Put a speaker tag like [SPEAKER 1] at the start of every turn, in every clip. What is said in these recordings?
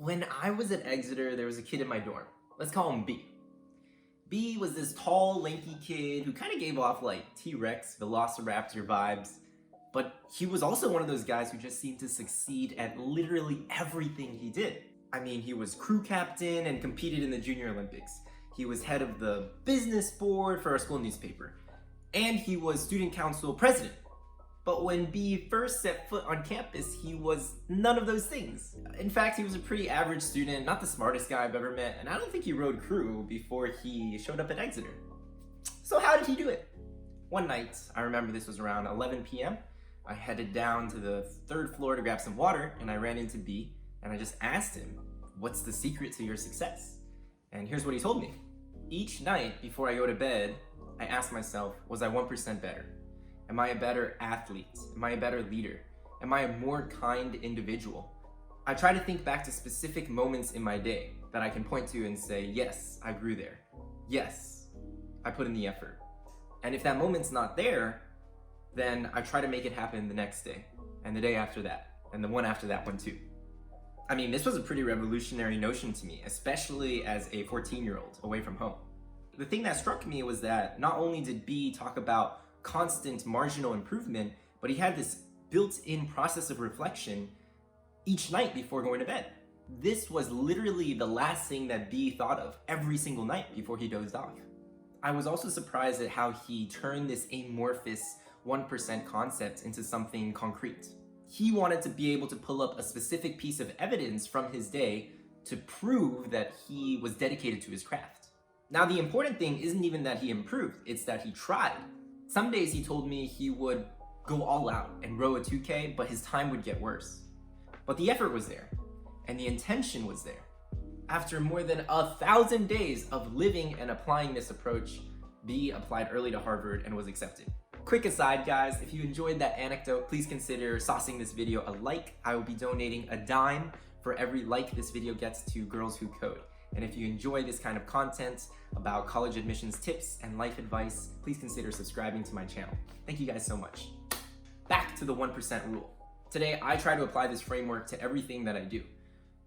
[SPEAKER 1] When I was at Exeter, there was a kid in my dorm. Let's call him B. B was this tall, lanky kid who kind of gave off like T-Rex, Velociraptor vibes, but he was also one of those guys who just seemed to succeed at literally everything he did. I mean, he was crew captain and competed in the Junior Olympics. He was head of the business board for our school newspaper, and he was student council president. But when B first set foot on campus, he was none of those things. In fact, he was a pretty average student, not the smartest guy I've ever met, and I don't think he rode crew before he showed up at Exeter. So how did he do it? One night, I remember this was around 11 p.m., I headed down to the 3rd floor to grab some water, and I ran into B, and I just asked him, "What's the secret to your success?" And here's what he told me. Each night before I go to bed, I ask myself, was I 1% better? Am I a better athlete? Am I a better leader? Am I a more kind individual? I try to think back to specific moments in my day that I can point to and say, yes, I grew there. Yes, I put in the effort. And if that moment's not there, then I try to make it happen the next day, and the day after that, and the one after that one too. I mean, this was a pretty revolutionary notion to me, especially as a 14-year-old away from home. The thing that struck me was that not only did B talk about constant marginal improvement, but he had this built-in process of reflection each night before going to bed. This was literally the last thing that B thought of every single night before he dozed off. I was also surprised at how he turned this amorphous 1% concept into something concrete. He wanted to be able to pull up a specific piece of evidence from his day to prove that he was dedicated to his craft. Now, the important thing isn't even that he improved, it's that he tried. Some days he told me he would go all out and row a 2K, but his time would get worse. But the effort was there, and the intention was there. After more than 1,000 days of living and applying this approach, B applied early to Harvard and was accepted. Quick aside, guys, if you enjoyed that anecdote, please consider saucing this video a like. I will be donating a dime for every like this video gets to Girls Who Code. And if you enjoy this kind of content about college admissions tips and life advice, please consider subscribing to my channel. Thank you guys so much. Back to the 1% rule. Today, I try to apply this framework to everything that I do.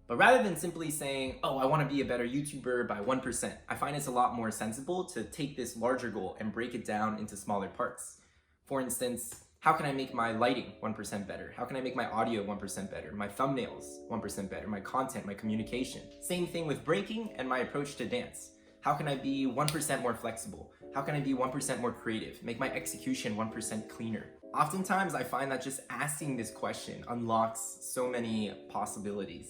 [SPEAKER 1] But rather than simply saying, oh, I want to be a better YouTuber by 1%, I find it's a lot more sensible to take this larger goal and break it down into smaller parts. For instance, how can I make my lighting 1% better? How can I make my audio 1% better? My thumbnails 1% better? My content, my communication? Same thing with breaking and my approach to dance. How can I be 1% more flexible? How can I be 1% more creative? Make my execution 1% cleaner? Oftentimes, I find that just asking this question unlocks so many possibilities.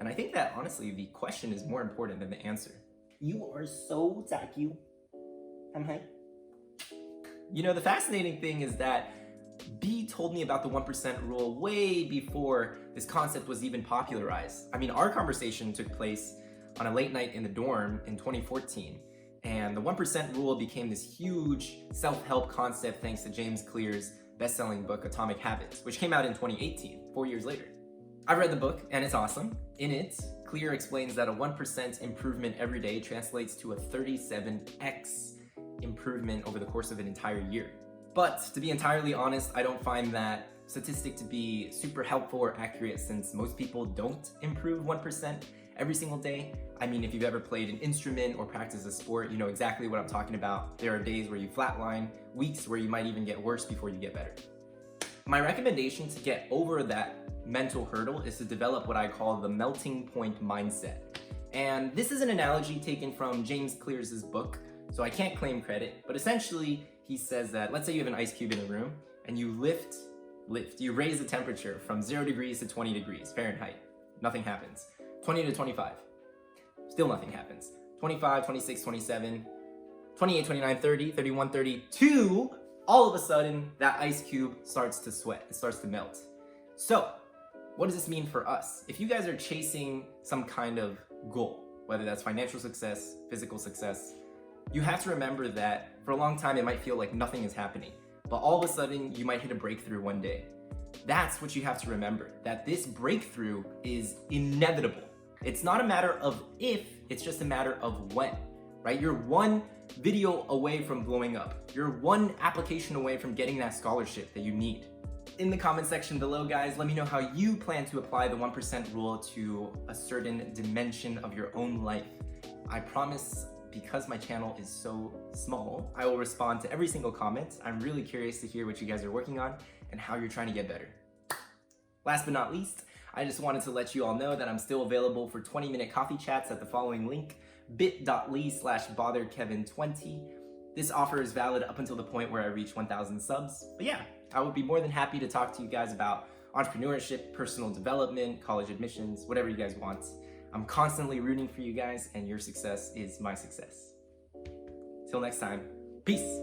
[SPEAKER 1] And I think that, honestly, the question is more important than the answer.
[SPEAKER 2] You are so tacky.
[SPEAKER 1] You know, the fascinating thing is that B told me about the 1% rule way before this concept was even popularized. I mean, our conversation took place on a late night in the dorm in 2014, and the 1% rule became this huge self-help concept thanks to James Clear's best-selling book, Atomic Habits, which came out in 2018, 4 years later. I've read the book, and it's awesome. In it, Clear explains that a 1% improvement every day translates to a 37x improvement over the course of an entire year. But to be entirely honest, I don't find that statistic to be super helpful or accurate since most people don't improve 1% every single day. I mean, if you've ever played an instrument or practiced a sport, you know exactly what I'm talking about. There are days where you flatline, weeks where you might even get worse before you get better. My recommendation to get over that mental hurdle is to develop what I call the melting point mindset. And this is an analogy taken from James Clear's book, so I can't claim credit, but essentially he says that, let's say you have an ice cube in a room and you you raise the temperature from 0 degrees to 20 degrees Fahrenheit. Nothing happens. 20 to 25. Still nothing happens. 25, 26, 27, 28, 29, 30, 31, 32. All of a sudden, that ice cube starts to sweat. It starts to melt. So, what does this mean for us? If you guys are chasing some kind of goal, whether that's financial success, physical success, you have to remember that for a long time it might feel like nothing is happening, but all of a sudden you might hit a breakthrough one day. That's what you have to remember, that this breakthrough is inevitable. It's not a matter of if, it's just a matter of when, right? You're one video away from blowing up. You're one application away from getting that scholarship that you need. In the comment section below, guys, let me know how you plan to apply the 1% rule to a certain dimension of your own life. I promise, because my channel is so small, I will respond to every single comment. I'm really curious to hear what you guys are working on and how you're trying to get better. Last but not least, I just wanted to let you all know that I'm still available for 20-minute coffee chats at the following link, bit.ly/botherkevin20. This offer is valid up until the point where I reach 1,000 subs. But yeah, I would be more than happy to talk to you guys about entrepreneurship, personal development, college admissions, whatever you guys want. I'm constantly rooting for you guys, and your success is my success. Till next time, peace.